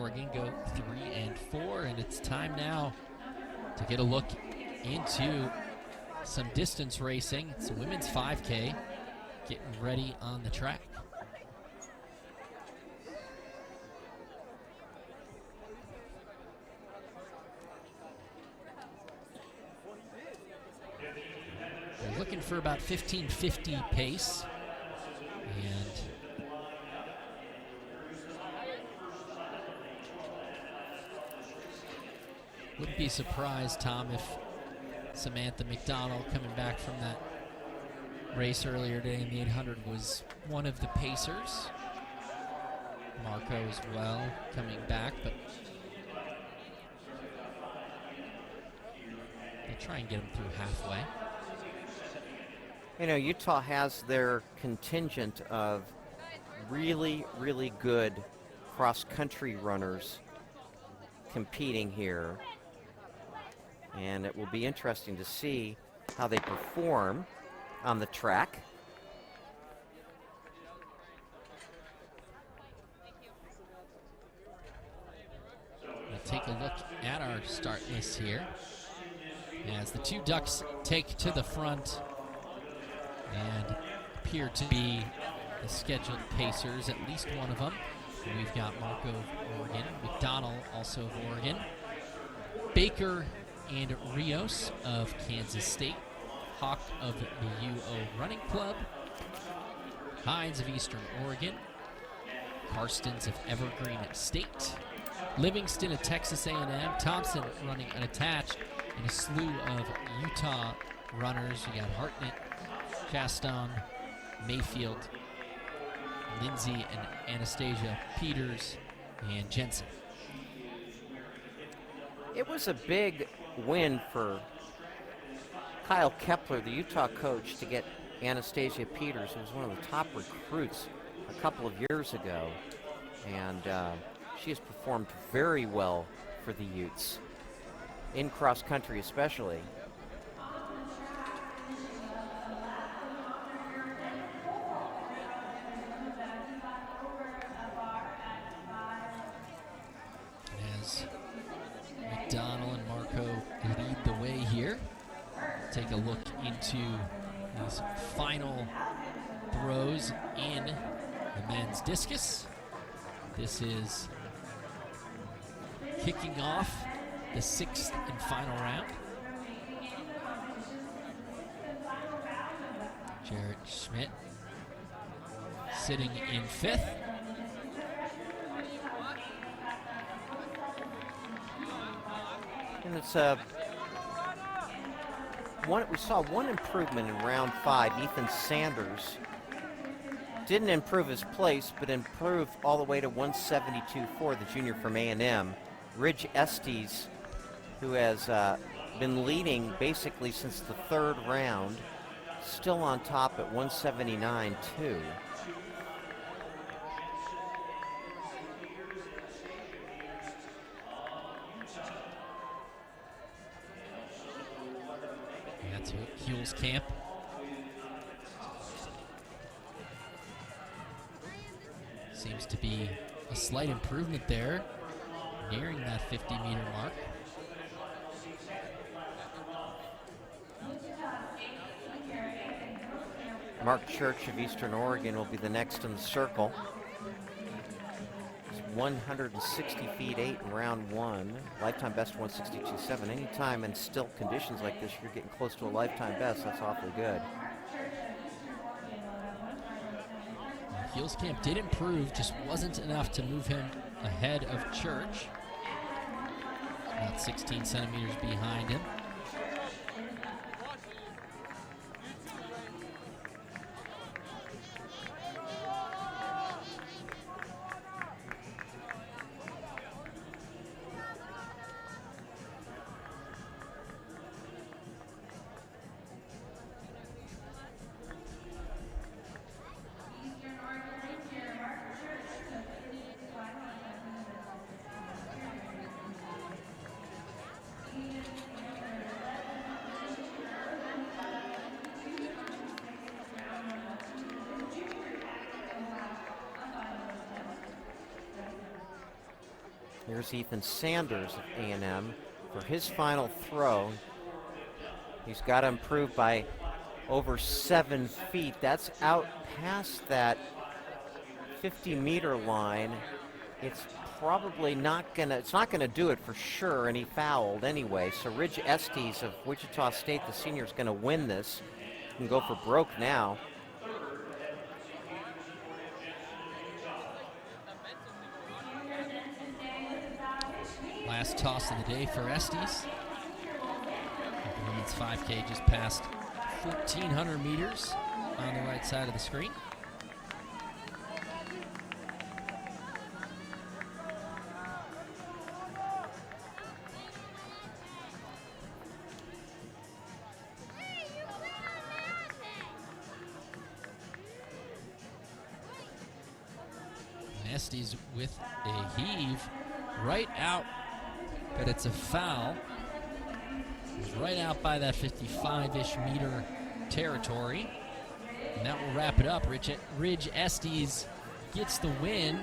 Oregon go 3 and 4, and it's time now to get a look into some distance racing. It's a women's 5K getting ready on the track. They're looking for about 15:50 pace, and wouldn't be surprised, Tom, if Samantha McDonald, coming back from that race earlier today in the 800, was one of the pacers. Marco as well coming back, but they'll try and get him through halfway. You know, Utah has their contingent of really, really good cross-country runners competing here. And it will be interesting to see how they perform on the track. We'll take a look at our start list here as the two Ducks take to the front and appear to be the scheduled pacers, at least one of them. We've got Marco of Oregon, McDonald also of Oregon, Baker and Rios of Kansas State, Hawk of the UO Running Club, Hines of Eastern Oregon, Karstens of Evergreen State, Livingston of Texas A&M, Thompson running unattached, and a slew of Utah runners. You got Hartnett, Chaston, Mayfield, Lindsay and Anastasia, Peters, and Jensen. It was a big win for Kyle Kepler, the Utah coach, to get Anastasia Peters, who was one of the top recruits a couple of years ago. And she has performed very well for the Utes, in cross country especially. As McDonald and Marco lead the way here, take a look into these final throws in the men's discus. This is kicking off the 6th and final round. Jarrett Schmidt sitting in 5th. And it's we saw one improvement in round 5. Ethan Sanders didn't improve his place, but improved all the way to 172.4, the junior from A&M. Ridge Estes, who has been leading basically since the 3rd round, still on top at 179.2. That's Hewell's camp. Seems to be a slight improvement there, nearing that 50-meter mark. Mark Church of Eastern Oregon will be the next in the circle. He's 160 feet 8 in round 1. Lifetime best 162.7. Anytime in still conditions like this, you're getting close to a lifetime best. That's awfully good. Hewell's camp did improve, just wasn't enough to move him ahead of Church. About 16 centimeters behind him. Here's Ethan Sanders of A&M for his final throw. He's got to improve by over 7 feet. That's out past that 50-meter line. It's probably not gonna do it for sure, and he fouled anyway. So Ridge Estes of Wichita State, the senior, is gonna win this. He can go for broke now. Last toss of the day for Estes. The women's 5K just passed 1,400 meters on the right side of the screen. Estes with a heave right out, but it's a foul. It's right out by that 55-ish meter territory. And that will wrap it up. Ridge Estes gets the win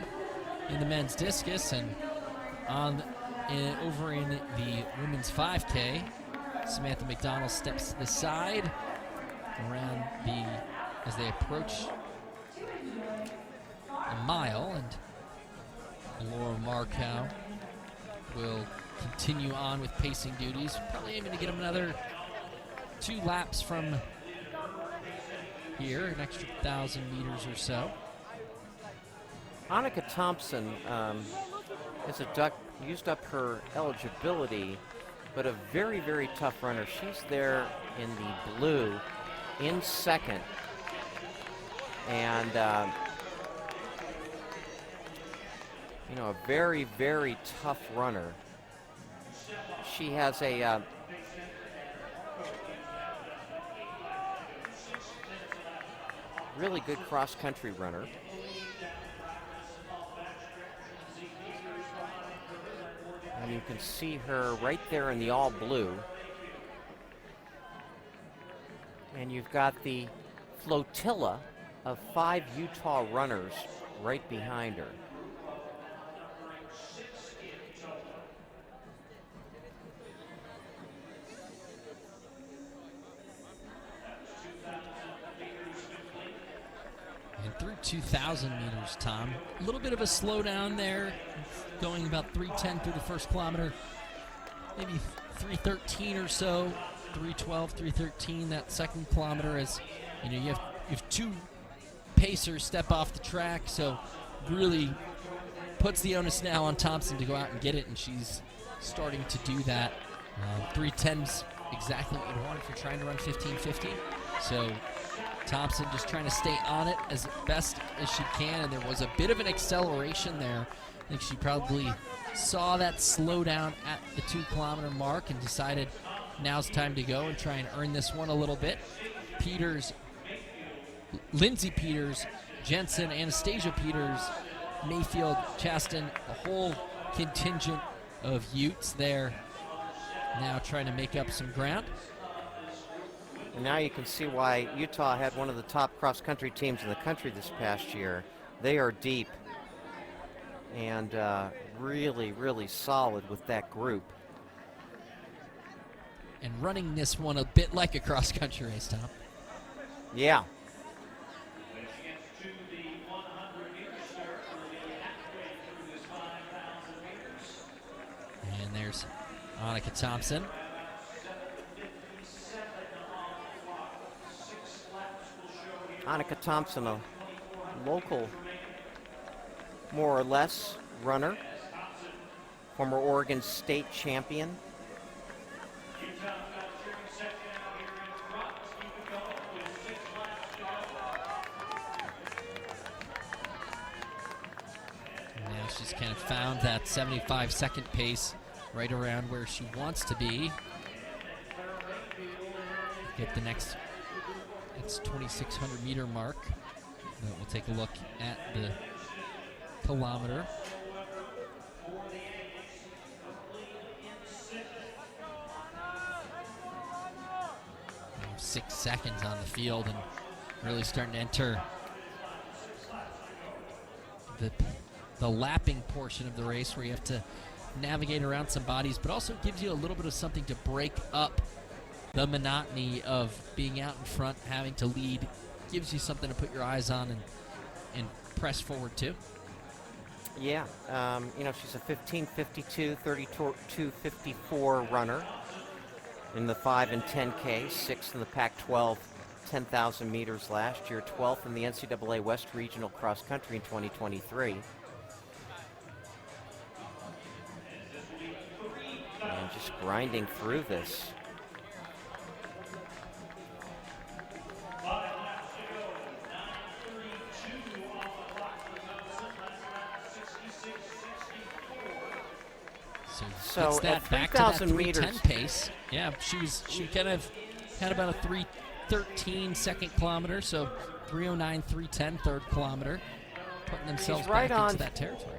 in the men's discus, and over in the women's 5K, Samantha McDonald steps to the side as they approach a mile, and Laura Markow will continue on with pacing duties, probably aiming to get him another 2 laps from here, an extra 1,000 meters or so. Annika Thompson is a duck, used up her eligibility, but a very, very tough runner. She's there in the blue in second, and a very, very tough runner. She has a really good cross-country runner. And you can see her right there in the all blue. And you've got the flotilla of 5 Utah runners right behind her. And through 2,000 meters, Tom. A little bit of a slowdown there, going about 3:10 through the first kilometer. Maybe 3:13 or so, 3:12, 3:13 that second kilometer. As you have 2 pacers step off the track, so really puts the onus now on Thompson to go out and get it, and she's starting to do that. 3:10's exactly what you want if you're trying to run 15:50. So Thompson just trying to stay on it as best as she can, and there was a bit of an acceleration there. I think she probably saw that slowdown at the 2-kilometer mark and decided now's time to go and try and earn this one a little bit. Lindsay Peters, Jensen, Anastasia Peters, Mayfield, Chaston, the whole contingent of Utes there now trying to make up some ground. And now you can see why Utah had one of the top cross-country teams in the country this past year. They are deep and really, really solid with that group. And running this one a bit like a cross-country race, Tom. Yeah. And there's Annika Thompson. Annika Thompson, a local, more or less, runner, former Oregon State champion. Now she's kind of found that 75-second pace right around where she wants to be. Get the next, it's 2,600 meter mark. We'll take a look at the kilometer. 6 seconds on the field, and really starting to enter the lapping portion of the race where you have to navigate around some bodies, but also gives you a little bit of something to break up the monotony of being out in front, having to lead. Gives you something to put your eyes on and press forward to. Yeah, she's a 15:52, 32:54 runner in the 5 and 10K, 6th in the Pac-12 10,000 meters last year, 12th in the NCAA West Regional Cross Country in 2023. And just grinding through this. So it's that back to that 3:10 pace. Yeah, she kind of had about a 3:13 second kilometer, so 3:09, 3:10 third kilometer, putting themselves back into that territory.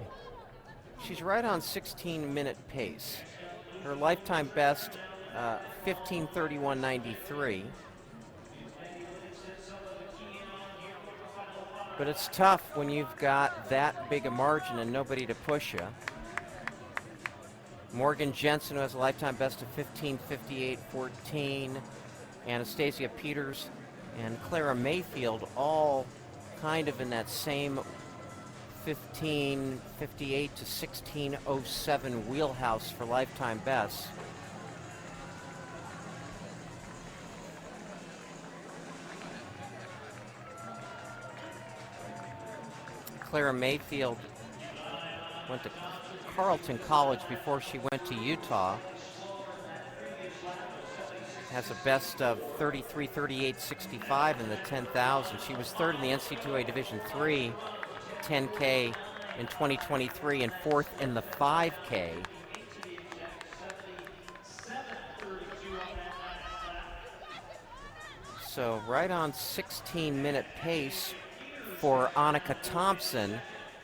She's right on 16-minute pace. Her lifetime best, 15:31.93. But it's tough when you've got that big a margin and nobody to push you. Morgan Jensen, who has a lifetime best of 15:58.14. Anastasia Peters and Clara Mayfield, all kind of in that same 15:58 to 16:07 wheelhouse for lifetime bests. Clara Mayfield went to Carleton College before she went to Utah. Has a best of 33:38.65 in the 10,000. She was third in the NCAA Division III 10K in 2023 and fourth in the 5K. So right on 16-minute pace for Annika Thompson.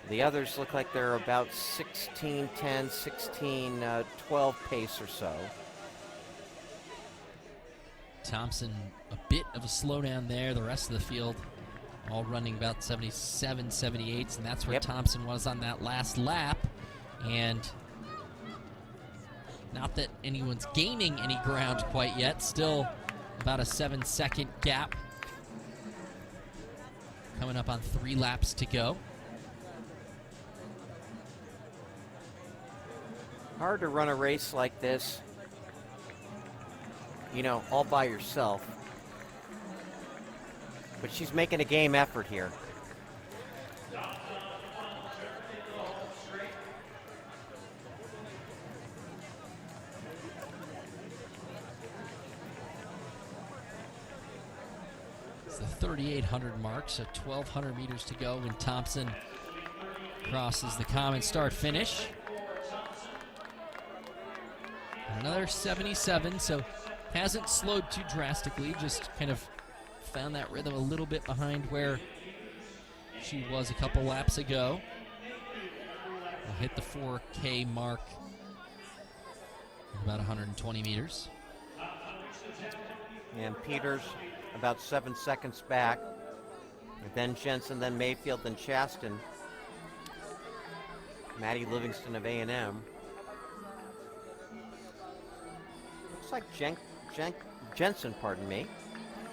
The others look like they're about 16:10, 16:12 pace or so. Thompson, a bit of a slowdown there. The rest of the field all running about 77, 78s, and that's where Thompson was on that last lap. And not that anyone's gaining any ground quite yet. Still about a 7-second gap. Coming up on 3 laps to go. Hard to run a race like this, all by yourself. But she's making a game effort here. It's the 3,800 mark, so 1,200 meters to go when Thompson crosses the common start finish. Another 77, so hasn't slowed too drastically, just kind of found that rhythm a little bit behind where she was a couple laps ago. We'll hit the 4K mark in about 120 meters. And Peters about 7 seconds back. Then Jensen, then Mayfield, then Chaston. Maddie Livingston of A&M. Looks like Jensen,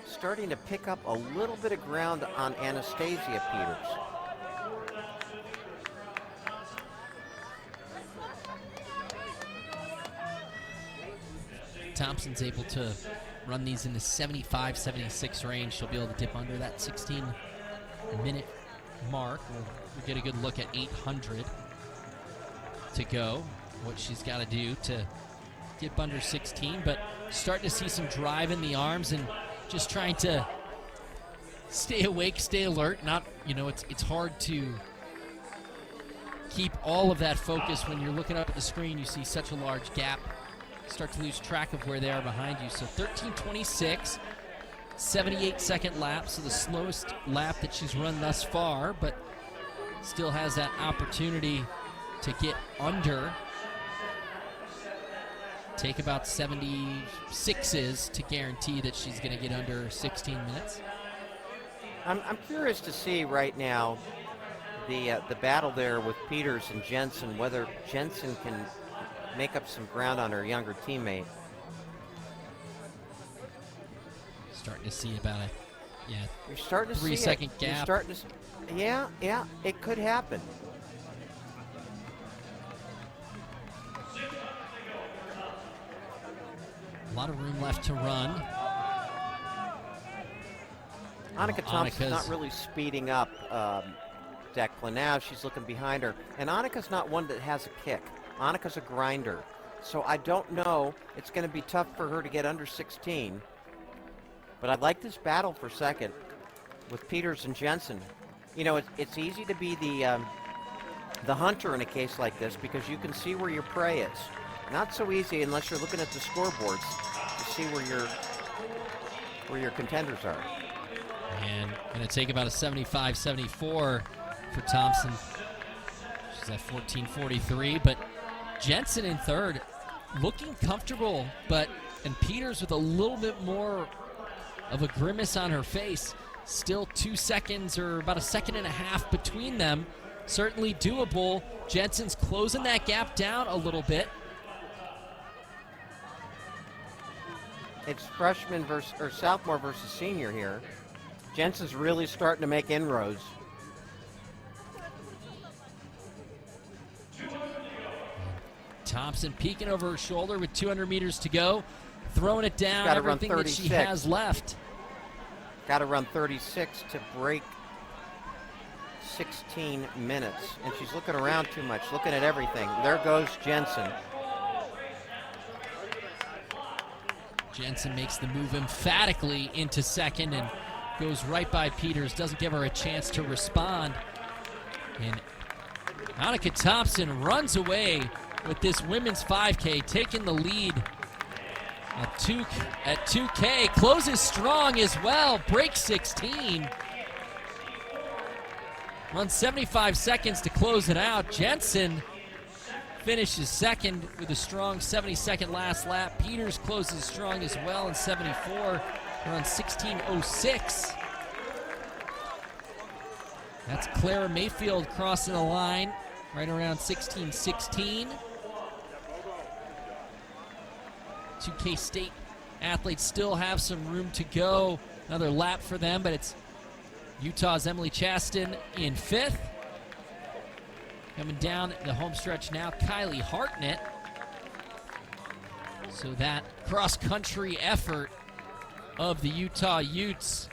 starting to pick up a little bit of ground on Anastasia Peters. Thompson's able to run these in the 75, 76 range. She'll be able to dip under that 16-minute mark. We'll get a good look at 800 to go, what she's got to do to dip under 16, but starting to see some drive in the arms and just trying to stay awake, stay alert. Not, it's hard to keep all of that focus when you're looking up at the screen. You see such a large gap. Start to lose track of where they are behind you. So 13:26, 78-second lap, so the slowest lap that she's run thus far, but still has that opportunity to get under. Take about 76s to guarantee that she's going to get under 16 minutes. I'm curious to see right now the battle there with Peters and Jensen, whether Jensen can make up some ground on her younger teammate. Starting to see about a You're starting to 3 see second You're gap. starting to yeah, it could happen. A lot of room left to run. Annika Thompson's not Annika's- really speeding up Declan. Now she's looking behind her. And Annika's not one that has a kick. Annika's a grinder. So I don't know. It's going to be tough for her to get under 16. But I like this battle for second with Peters and Jensen. You know, it's easy to be the hunter in a case like this because you can see where your prey is. Not so easy unless you're looking at the scoreboards to see where your contenders are. And going to take about a 75-74 for Thompson. She's at 14:43, but Jensen in third, looking comfortable, and Peters with a little bit more of a grimace on her face. Still 2 seconds or about a second and a half between them. Certainly doable. Jensen's closing that gap down a little bit. It's freshman or sophomore versus senior here. Jensen's really starting to make inroads. Thompson peeking over her shoulder with 200 meters to go, throwing it down, Gotta run everything that she 36. has left. Got to run 36 to break 16 minutes. And she's looking around too much, looking at everything. There goes Jensen. Jensen makes the move emphatically into second and goes right by Peters, doesn't give her a chance to respond. And Annika Thompson runs away with this women's 5K, taking the lead at 2K, closes strong as well, breaks 16. Runs 75 seconds to close it out. Jensen finishes second with a strong 72nd last lap. Peters closes strong as well in 74. Runs 16:06. That's Clara Mayfield crossing the line right around 16:16. 2K State athletes still have some room to go. Another lap for them, but it's Utah's Emily Chaston in fifth. Coming down the home stretch now, Kylie Hartnett. So that cross-country effort of the Utah Utes,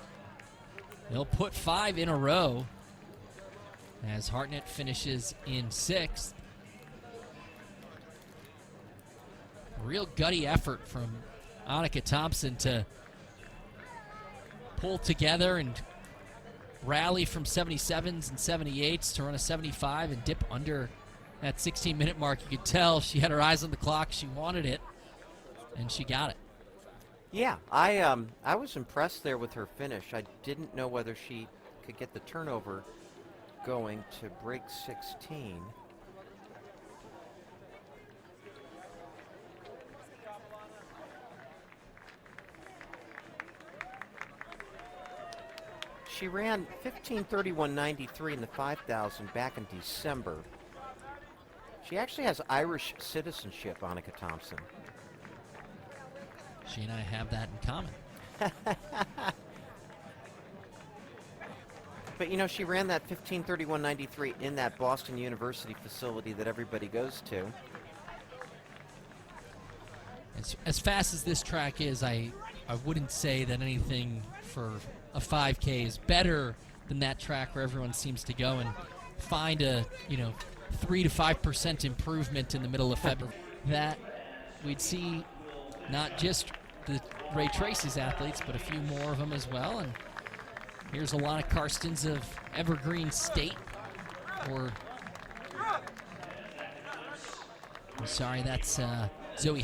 they'll put 5 in a row as Hartnett finishes in sixth. Real gutty effort from Annika Thompson to pull together and rally from 77s and 78s to run a 75 and dip under that 16-minute mark. You could tell she had her eyes on the clock. She wanted it, and she got it. Yeah, I was impressed there with her finish. I didn't know whether she could get the turnover going to break 16. She ran 15:31.93 in the 5,000 back in December. She actually has Irish citizenship, Annika Thompson. She and I have that in common. But you know, she ran that 15:31.93 in that Boston University facility that everybody goes to. As fast as this track is, I wouldn't say that anything for a 5K is better than that track where everyone seems to go and find a 3 to 5% improvement in the middle of February. That we'd see not just the Ray Tracy's athletes, but a few more of them as well. And here's Alana Karstens of Evergreen State, or I'm sorry, that's Zoe